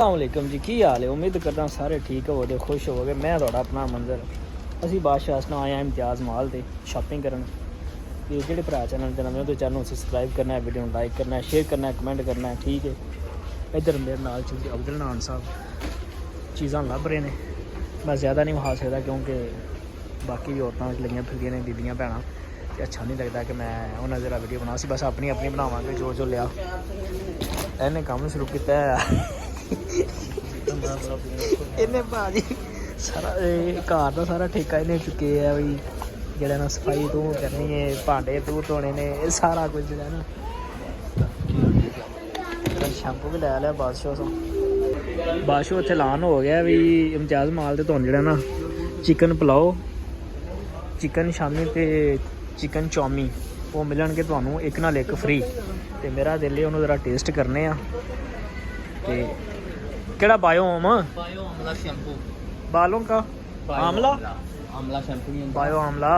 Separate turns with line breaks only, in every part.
अस्सलामुअलैकुम जी, की हाल है। उम्मीद करता हूँ सारे ठीक होवोगे, खुश होवोगे। मैं थोड़ा अपना मंजर असी बादशाह ना आए हैं इम्तियाज़ माल से शॉपिंग करन। ये जो भरा चैनल ते नवें तो चैनल सबसक्राइब करना है, वीडियो लाइक करना है, शेयर करना है, कमेंट करना है, ठीक है। इधर मेरे नाल चीज़ अब्दुल नान साहब चीज़ां लभ रहे हैं। मैं ज़्यादा नहीं विखा सकता क्योंकि बाकी भी औरतां लगियां फिरदियां ने, बीबियां भैणां, ते अच्छा नहीं लगता कि मैं उन्हें ज़रा वीडियो बना। बस अपनी अपनी बनावांगे जो लिया। इन्हें काम शुरू किया इन्हें भाजी सारा घर का सारा ठेका इन्हें चुके है बी जेड़ा ना सफाई तू करनी है, भांडे तू धोने ने, सारा कुछ जो है ना। शैम्पू भी लै लिया बादशाह तो इत्थे ऐलान हो गया भी इम्तियाज़ माल ते तुहानू जेड़ा ना चिकन पुलाओ, चिकन शामी ते चिकन चौमी वो मिलणगे तुहानू एक नाल एक फ्री। ते मेरा दिल है उन्होंने ज़रा टेस्ट करने आ। ते केड़ा बायोम
आमला शैम्पू
बालों का आमला
शैम्पू
बायो आमला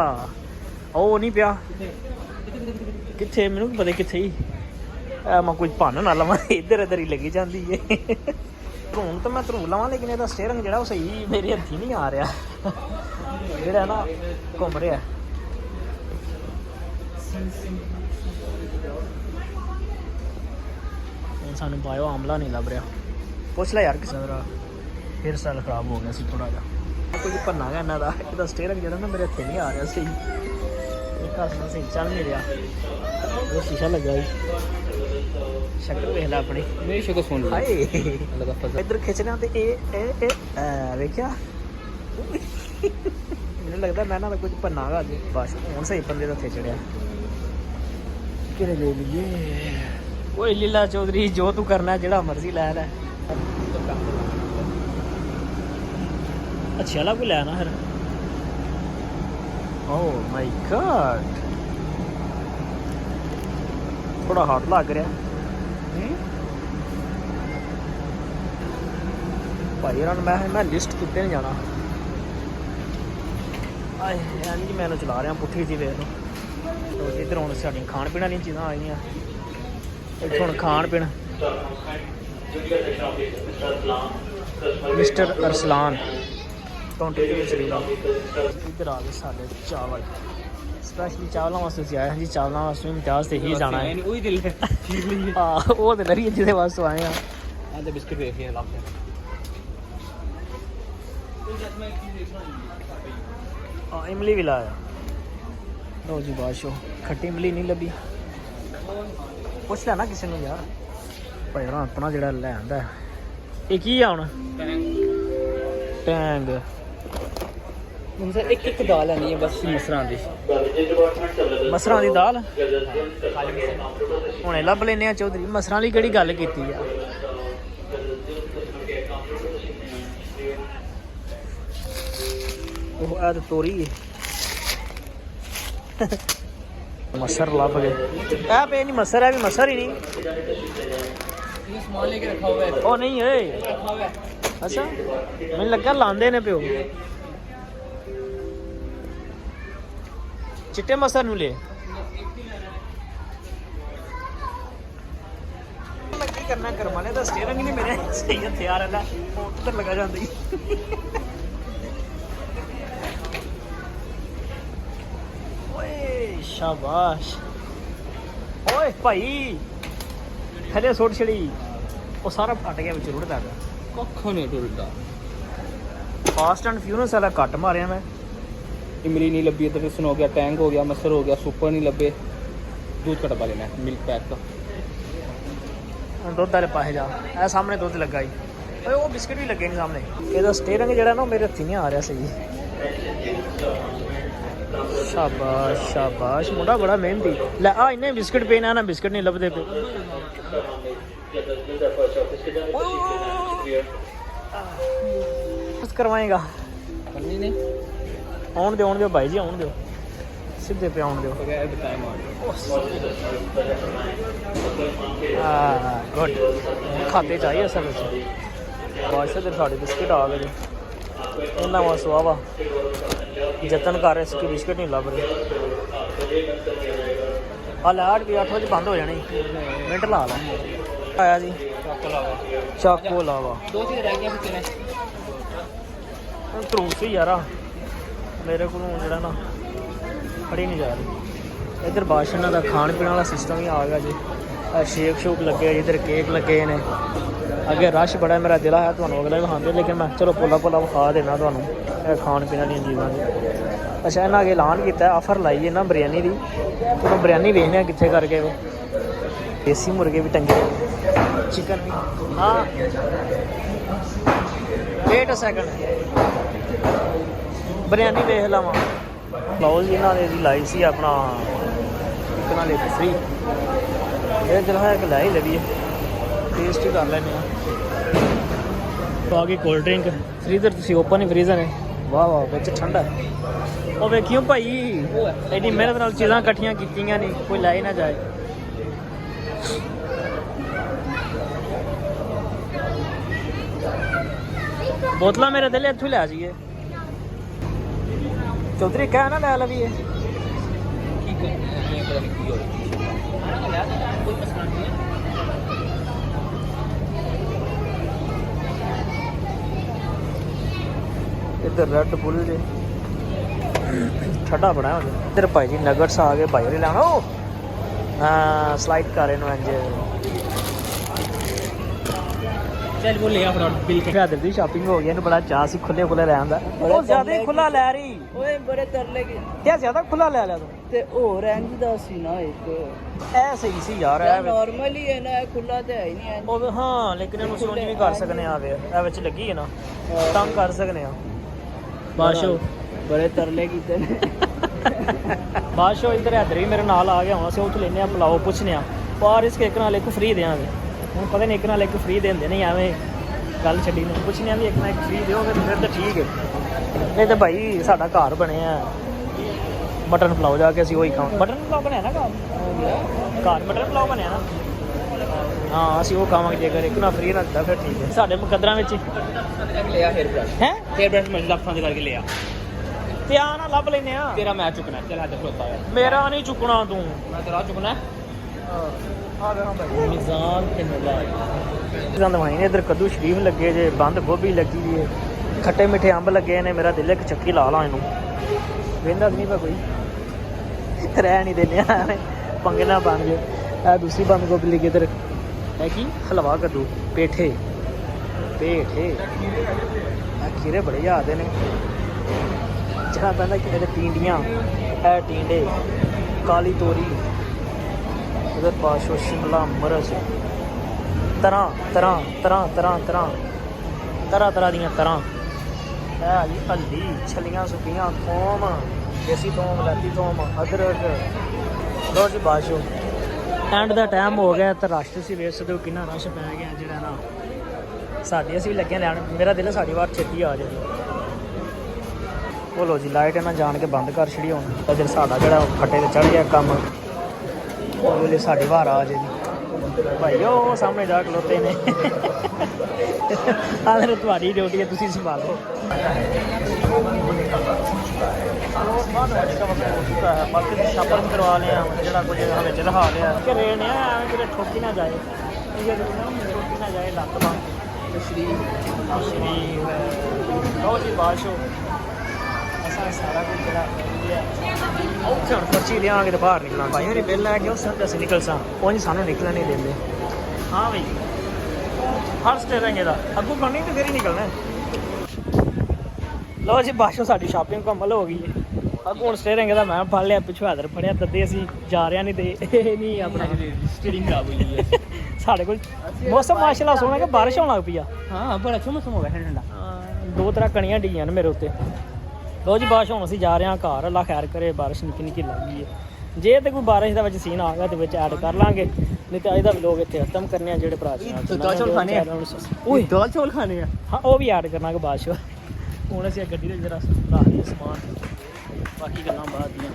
ओ नहीं पिया किथे मैनू पता किथे ही मैं कुछ भन्न ना लवां, इधर इधर ही लगी जाती है। धरून तो मैं धरू लवां लेकिन इसका स्टेयरिंग जो सही मेरे हथी नहीं आ रहा, जोड़ा ना घूम रहा। सानू बायो आमला नहीं लभ रहा। पुछ लै यार किसी मेरा हेयर स्टाइल खराब हो गया सी थोड़ा जहा, कुछ भन्ना गा इन्हों का। इसका स्टेयरिंग जो ना मेरे हथे नहीं आ रहा सही, हसना सही चल नहीं रहा। वो शीशा लगा शक्ल वेख ला अपनी,
मेरी शक्ल सुन
हाय इधर खिंचना तो वेख्या मैंने लगता मैं ना कुछ भन्ना गा अज। बस हूँ सही बंदे का हथे चढ़िया कि ले लीए। वो लीला चौधरी जो तू करना जो मर्जी लै लै। अच्छी वाला कोई लैना फिर। ओह माय गॉड थोड़ा हार्ड लग रहा भाई यार। मैं लिस्ट कितने नहीं जाना। आए जी मैं चला रहा पुट्ठी जी वेख लो। इधर हूँ साड़ियाँ खाण पीण वाली चीज़ां आई दियां। इत्थे हुण खाण पीण मिस्टर अरसलान 23 श्रीराम। इधर आ गए साढ़े चावल स्पैशली चावलों वास्ते से आए हैं जी। चावलों वास्ते इम्तियाज़ से ही जाना है। हाँ वो तो लड़ी जिसे वास्ते आए हैं।
बिस्किट देख लिया
हाँ इमली भी लाया। लो जी बादशाह खट्टी इमली नहीं लभी। पुछ लेना किसी ने यार भाई अपना जो लैंदा है ये की है हुण टैंग
एक एक दाल आनी है बस मसरां दी
दाल हुणे लभ लेने चौधरी। मसरां दी केड़ी गल कीती है। ओह आ तोरी है मसर लभ गए। ऐ पे नहीं मसर है भी मसर ही नहीं।
सामान लेके रखा हुआ है।
ओ नहीं है अच्छा मैंने लगा लांदे ने प्यो चिट्टे मसर नू ले की करना करवाने का स्टेयरिंग नहीं मेरे सही हथियार है उधर लगा जाती। ओए शाबाश ओए भाई थले सुट छड़ी वो सारा फट गया बिच रुड़दा
कख नहीं टुरदा।
फास्ट एंड फ्यूरियस वाला कट मारिया मैं।
इमली नहीं लभी, इधर सुन हो गया, टैंक हो गया, मसर हो गया, सुपर नहीं लभे। दूध का डब्बा लेना है मिल्क पैक का।
दुध वाले पासे जा ए सामने दुध लगा ही। ओए वो बिस्किट भी लगे नहीं सामने। ਇਹਦਾ स्टेयरिंग ਜਿਹੜਾ ਨਾ ਮੇਰੇ ਹੱਥੀ ਨਹੀਂ ਆ ਰਿਹਾ ਸਹੀ। शाबाश शाबाश मुंडा बड़ा मेहनती। ले आ इन्हें बिस्किट पे ना बिस्किट नहीं लभदे पे। कुछ करवाएगा आउन दो भाई जी आउन दो सीधे पे आउन दो। गुड खाते चाहिए असल बादशाह तेरे साढ़े बिस्किट आ गए। इन्ना वास्तु वाह जतन कर इसकी बिस्किट नहीं लभ रहे। लाइट भी 8 बजे बंद हो जानी मिनट ला ला आया जी
ਚਾਕੂ ਲਾਵਾ
ਚਾਕੂ ਲਾਵਾ
ਦੋ ਚੀਜ਼ਾਂ ਰਹਿ ਗਈਆਂ ਵਿੱਚ ਨੇ
ਧਰੂਸ ਯਾਰਾ ਮੇਰੇ ਕੋਲੋਂ ਜਿਹੜਾ ਨਾ ਫੜੀ ਨਹੀਂ ਜਾ ਰਹੀ। ਇੱਧਰ ਬਾਸ਼ਨਾਂ ਦਾ ਖਾਣ ਪੀਣ ਵਾਲਾ ਸਿਸਟਮ ਵੀ ਆ ਗਿਆ ਜੀ। ਸ਼ੇਕ ਸ਼ੂਕ ਲੱਗੇ, ਇੱਧਰ ਕੇਕ ਲੱਗੇ ਨੇ। ਅੱਗੇ ਰਸ਼ ਬੜਾ, ਮੇਰਾ ਦਿਲ ਹੈ ਤੁਹਾਨੂੰ ਅਗਲਾ ਵਿਖਾਉਂਦੇ, ਲੇਕਿਨ ਮੈਂ ਚਲੋ ਪੋਲਾ ਵਿਖਾ ਦੇਣਾ ਤੁਹਾਨੂੰ ਇਹ ਖਾਣ ਪੀਣ ਵਾਲੀਆਂ ਚੀਜ਼ਾਂ ਦੀ। ਅੱਛਾ, ਇਹਨਾਂ ਅੱਗੇ ਐਲਾਨ ਕੀਤਾ ਆਫਰ ਲਾਈ ਇਹਨਾਂ ਬਰਿਆਨੀ ਦੀ। ਚਲੋ ਬਰਿਆਨੀ ਵੇਖਦੇ ਹਾਂ ਕਿੱਥੇ ਕਰਕੇ ਉਹ। ਦੇਸੀ ਮੁਰਗੇ ਵੀ ਟੰਗੇ, ਚਿਕਨ ਵੀ। ਹਾਂ ਵੇਟ ਅ ਸੈਕਿੰਡ, ਬਰਿਆਨੀ ਵੇਖ ਲਵਾਂ। ਲਓ ਜੀ, ਇਹਨਾਂ ਨੇ ਵੀ ਲਾਈ ਸੀ ਆਪਣਾ ਇੱਕ ਨਾਲ ਇੱਕ ਫ੍ਰੀ। ਇਹ ਦਿਲ ਹੈ ਕਿ ਲੈ ਹੀ ਲਈਏ, ਟੇਸਟ ਹੀ ਕਰ ਲੈਂਦੇ ਹਾਂ। ਆ ਗਈ ਕੋਲਡ ਡਰਿੰਕ। ਫਰੀਜ਼ਰ ਤੁਸੀਂ ਓਪਨ ਹੀ ਫਰੀਜ਼ਰ ਹੈ। ਵਾਹ ਵਾਹ, ਵਿੱਚ ਠੰਡਾ। ਉਹ ਵੇਖਿਓ ਭਾਈ, ਐਡੀ ਮਿਹਨਤ ਨਾਲ ਚੀਜ਼ਾਂ ਇਕੱਠੀਆਂ ਕੀਤੀਆਂ ਨਹੀਂ, ਕੋਈ ਲੈ ਹੀ ਨਾ ਜਾਏ। ਬੋਤਲਾਂ ਮੇਰੇ ਦਿਲ ਇੱਥੋਂ ਲੈ ਜਾਈਏ। ਚੌਧਰੀ ਕਹਿ ਨਾ ਲੈ ਲਵੀਏ। ਇੱਧਰ ਰੈੱਡ ਬੁੱਲ ਜੇ ਠੰਡਾ ਬਣਾਇਆ ਹੁੰਦਾ। ਇੱਧਰ ਭਾਈ ਜੀ ਨਗਟਸ ਆ ਗਏ, ਭਾਈ ਨੇ ਲੈਣਾ। ਉਹ ਹਾਂ ਸਲਾਈਡ ਕਰ ਇਹਨੂੰ ਇੰਜ।
ਚੱਲ ਬੋਲ ਲਿਆ ਫਟਾਫਟ ਬਿਲ ਕੇ।
ਫਿਆਦਰ ਦੀ ਸ਼ਾਪਿੰਗ ਹੋ ਗਈ, ਇਹਨੂੰ ਬੜਾ ਚਾਅ ਸੀ ਖੁੱਲੇ ਰਹਿਣ ਦਾ। ਉਹ ਜ਼ਿਆਦਾ ਹੀ ਖੁੱਲਾ ਲੈ ਰਹੀ
ਓਏ ਬੜੇ ਤਰਲੇ
ਕਿਆ ਜ਼ਿਆਦਾ ਖੁੱਲਾ ਲੈ ਲਿਆ ਤੂੰ।
ਤੇ ਹੋਰ ਇੰਜ ਦਾ ਸੀ ਨਾ ਇੱਕ
ਇਹ ਸਹੀ ਸੀ ਯਾਰ। ਇਹ
ਨਾਰਮਲੀ ਹੈ ਨਾ, ਖੁੱਲਾ ਤੇ ਹੈ ਹੀ ਨਹੀਂ ਇੰਜ।
ਉਹ ਹਾਂ, ਲੇਕਿਨ ਇਹਨੂੰ ਸੋਚ ਵੀ ਕਰ ਸਕਨੇ ਆ। ਵੇ ਇਹ ਵਿੱਚ ਲੱਗੀ ਹੈ ਨਾ, ਤੰਗ ਕਰ ਸਕਨੇ ਆ। ਬਾਸ਼ੋ
ਬੜੇ ਤਰਲੇ ਕੀਤੇ ਨੇ।
ਬਾਸ਼ੋ ਇੱਧਰ ਇੱਧਰ ਵੀ ਮੇਰੇ ਨਾਲ ਆ ਗਿਆ ਹੁਣ। ਅਸੀਂ ਉੱਥੇ ਲੈਨੇ ਆ ਪਲਾਓ, ਪੁੱਛਨੇ ਆ ਪਰ ਇਸ ਇੱਕ ਨਾਲ ਇੱਕ ਫ੍ਰੀ ਦੇਵਾਂਗੇ। ਹੁਣ ਪਤਾ ਨਹੀਂ ਇੱਕ ਨਾਲ ਇੱਕ ਫ੍ਰੀ ਦਿੰਦੇ ਨਹੀਂ, ਐਵੇਂ ਗੱਲ ਛੱਡੀ ਨੂੰ ਪੁੱਛਨੇ ਆ ਵੀ ਇੱਕ ਨਾਲ ਇੱਕ ਫ੍ਰੀ ਦਿਓਗੇ ਫਿਰ ਤਾਂ ਠੀਕ ਹੈ। ਨਹੀਂ ਤਾਂ ਭਾਈ ਸਾਡਾ ਘਰ ਬਣਿਆ ਮਟਨ ਪਲਾਓ, ਜਾ ਕੇ ਅਸੀਂ ਉਹੀ ਖਾਵਾਂ। ਮਟਨ ਪਲਾਓ ਬਣਿਆ ਨਾ ਘਰ ਮਟਨ ਪਲਾਓ ਬਣਿਆ ਨਾ। ਹਾਂ ਅਸੀਂ ਉਹ ਖਾਵਾਂਗੇ। ਜੇਕਰ ਇੱਕ ਨਾਲ ਫ੍ਰੀ ਨਾ ਦਿੱਤਾ ਫਿਰ ਠੀਕ ਹੈ। ਸਾਡੇ ਮੁਕੱਦਰਾਂ ਵਿੱਚ
ਲਿਆ ਹੇਅਰ ਬ੍ਰਸ਼
ਹੈ,
ਹੇਅਰ ਬ੍ਰਸ਼ ਮੈਂ ਲੱਫਾਂ ਦੇ ਕਰਕੇ ਲਿਆ।
ਤੇ ਆ ਨਾ ਲੱਭ ਲੈਨੇ ਆ।
ਤੇਰਾ ਮੈਂ ਚੁੱਕਣਾ, ਚੱਲ ਹੱਥ ਖਲੋਤਾ ਹੈ।
ਮੇਰਾ ਨਹੀਂ ਚੁੱਕਣਾ ਤੂੰ।
ਮੈਂ ਤੇਰਾ ਚੁੱਕਣਾ।
ਆ ਵੇ ਹਾਂ ਭਾਈ ਮਿਜ਼ਾਨ ਤੇ ਮਲਾਈ ਦੰਦ ਵਾਈ ਨੇ। ਇੱਧਰ ਕੱਦੂ ਸ਼ਰੀਫ ਲੱਗੇ ਜੇ, ਬੰਦ ਗੋਭੀ ਲੱਗੀ ਦੀ ਹੈ, ਖੱਟੇ ਮਿੱਠੇ ਅੰਬ ਲੱਗੇ ਨੇ। ਮੇਰਾ ਦਿਲ ਇੱਕ ਚੱਕੀ ਲਾ ਲਾ ਇਹਨੂੰ। ਵੇਂਦਾ ਨਹੀਂ ਪਾ ਕੋਈ, ਰਹਿ ਨਹੀਂ ਦਿੰਦੇ ਐਵੇਂ ਪੰਗੇ ਨਾ ਬਣ ਜੇ। ਇਹ ਦੂਸਰੀ ਬੰਦ ਗੋਭੀ ਲੱਗੀ ਇੱਧਰ ਹੈ ਕੀ ਹਲਵਾ ਕੱਦੂ ਪੇਠੇ ਖੀਰੇ ਬੜੇ ਯਾਦੇ ਨੇ। ਜਿਹੜਾ ਪਹਿਲਾਂ ਕਿ ਇਹਦੇ ਟੀਂਡੀਆਂ, ਇਹ ਟੀਂਡੇ, ਕਾਲੀ ਤੋਰੀ, ਉਧਰ ਬਾਸ਼ੋ ਸ਼ਿਮਲਾ ਮਿਰਚ, ਤਰ੍ਹਾਂ ਦੀਆਂ ਤਰ੍ਹਾਂ। ਇਹ ਜੀ ਹਲਦੀ, ਛਲੀਆਂ ਸੁੱਕੀਆਂ, ਥੋਮ, ਦੇਸੀ ਥੋਮ, ਲਾਤੀ ਥੋਮ, ਅਦਰਕ। ਲੋ ਜੀ ਬਾਸ਼ੋ ਐਂਡ ਦਾ ਟਾਈਮ ਹੋ ਗਿਆ ਤਾਂ ਰਸ਼ ਤੁਸੀਂ ਵੇਖ ਸਕਦੇ ਹੋ ਕਿੰਨਾ ਰਸ਼ ਪੈ ਗਿਆ। ਜਿਹੜਾ ਨਾ ਸਾਡੀ ਅਸੀਂ ਵੀ ਲੱਗੇ ਲੈਣ। ਮੇਰਾ ਦਿਲ ਸਾਡੀ ਵਾਰ ਛੇਤੀ ਆ ਜਾਵੇ। ਬੋਲੋ ਜੀ, ਲਾਈਟ ਇਹਨਾਂ ਜਾਣ ਕੇ ਬੰਦ ਕਰ ਛੜੀ ਹੁਣ। ਤਾਂ ਦਿਲ ਸਾਡਾ ਜਿਹੜਾ ਖੱਟੇ ਤੇ ਚੜ ਗਿਆ ਕੰਮ। ਉਹ ਵੇਲੇ ਸਾਡੀ ਵਾਰ ਆ ਜੇ ਭਾਈ। ਉਹ ਸਾਹਮਣੇ ਜਾ ਖਲੋਤੇ ਨੇ। ਆਹ ਫਿਰ ਤੁਹਾਡੀ ਡਿਊਟੀ ਹੈ, ਤੁਸੀਂ ਸੰਭਾਲੋ। ਛਾਪਰ ਵੀ ਕਰਵਾ ਲਿਆ, ਜਿਹੜਾ ਕੁਝ ਵਿੱਚ ਦਿਖਾ ਲਿਆ ਕਿ ਰੇਟ ਨੇ ਐਵੇਂ ਕਿਤੇ ਠੋਕੀ ਨਾ ਜਾਏ। ਠੋਕੀ ਨਾ ਜਾਏ ਲੱਤ ਬਾਂਹ ਬਹੁਤ ਜੀ ਬਾਸ਼ੋ। ਅਸਾਂ ਸਾਰਾ ਕੁਝ ਜਿਹੜਾ ਉੱਥੇ ਹੁਣ ਪਰਚੀ ਲਿਆਵਾਂਗੇ ਤਾਂ ਬਾਹਰ ਨਿਕਲਾਂਗੇ। ਭਾਈ ਮੇਰੀ ਬਿੱਲ ਲੈ ਕੇ ਉਸ ਸਮੇਂ ਅਸੀਂ ਨਿਕਲ ਸਾਂ, ਉਹ ਸਾਨੂੰ ਨਿਕਲਣ ਨਹੀਂ ਦਿੰਦੇ। ਹਾਂ ਬਈ ਹਰ ਸਟੇਰਿੰਗ ਦਾ ਅੱਗੋਂ ਕਰਨੀ ਤੇ ਫਿਰ ਹੀ ਨਿਕਲਣਾ। ਲਓ ਜੀ ਬਾਸ਼ੋ ਸਾਡੀ ਸ਼ਾਪਿੰਗ ਮੁਕੰਮਲ ਹੋ ਗਈ ਹੈ। ਅੱਗੋਂ ਹੁਣ ਸਟੇਰਿੰਗ ਦਾ ਮੈਂ ਫੜ ਲਿਆ, ਪਿੱਛੋਂ ਹੈਦਰ ਫੜਿਆ, ਤਦੇ ਅਸੀਂ ਜਾ ਰਹੇ ਨਹੀਂ ਤੇ ਇਹ ਨਹੀਂ ਆਪਣਾ
ਸਟੀਰਿੰਗ ਖਰਾਬ ਹੋਈ ਹੈ।
ਸਾਡੇ ਕੋਲ ਮੌਸਮ ਮਾਸ਼ਾਅੱਲਾ ਸੋਹਣਾ ਕਿ ਬਾਰਿਸ਼ ਹੋਣ ਲੱਗ ਪਈ ਆ।
ਹਾਂ ਬੜਾ ਅੱਛਾ ਮੌਸਮ ਹੋ ਗਿਆ ਠੰਡਾ।
ਦੋ ਤਰ੍ਹਾਂ ਕਣੀਆਂ ਡਿੱਗੀਆਂ ਨੇ ਮੇਰੇ ਉੱਤੇ। ਲਓ ਜੀ ਬਾਰਿਸ਼ ਹੁਣ ਅਸੀਂ ਜਾ ਰਹੇ ਹਾਂ ਘਰ। ਅੱਲਾ ਖੈਰ ਕਰੇ, ਬਾਰਿਸ਼ ਨਿੱਕੀ ਲੱਗ ਗਈ ਹੈ। ਜੇ ਤੇ ਕੋਈ ਬਾਰਿਸ਼ ਦਾ ਵਿੱਚ ਸੀਨ ਆ ਗਿਆ ਤੇ ਵਿੱਚ ਐਡ ਕਰ ਲਾਂਗੇ, ਨਹੀਂ ਤਾਂ ਇਹਦਾ ਵੀ ਲੋਕ ਇੱਥੇ ਖਤਮ ਕਰਨੇ ਆ। ਜਿਹੜੇ ਭਰਾ
ਦਾਲ ਚੌਲ ਖਾਣੇ ਆ। ਓਏ ਦਾਲ ਚੌਲ ਖਾਣੇ ਆ।
ਹਾਂ ਉਹ ਵੀ ਐਡ ਕਰਨਾਗੇ ਬਾਅਦ 'ਚ। ਹੁਣ ਅਸੀਂ ਗੱਡੀ ਦੇ ਜਰਾ ਲਾ ਲਈਏ ਸਮਾਨ, ਬਾਕੀ ਗੱਲਾਂ ਬਾਅਦ ਦੀਆਂ।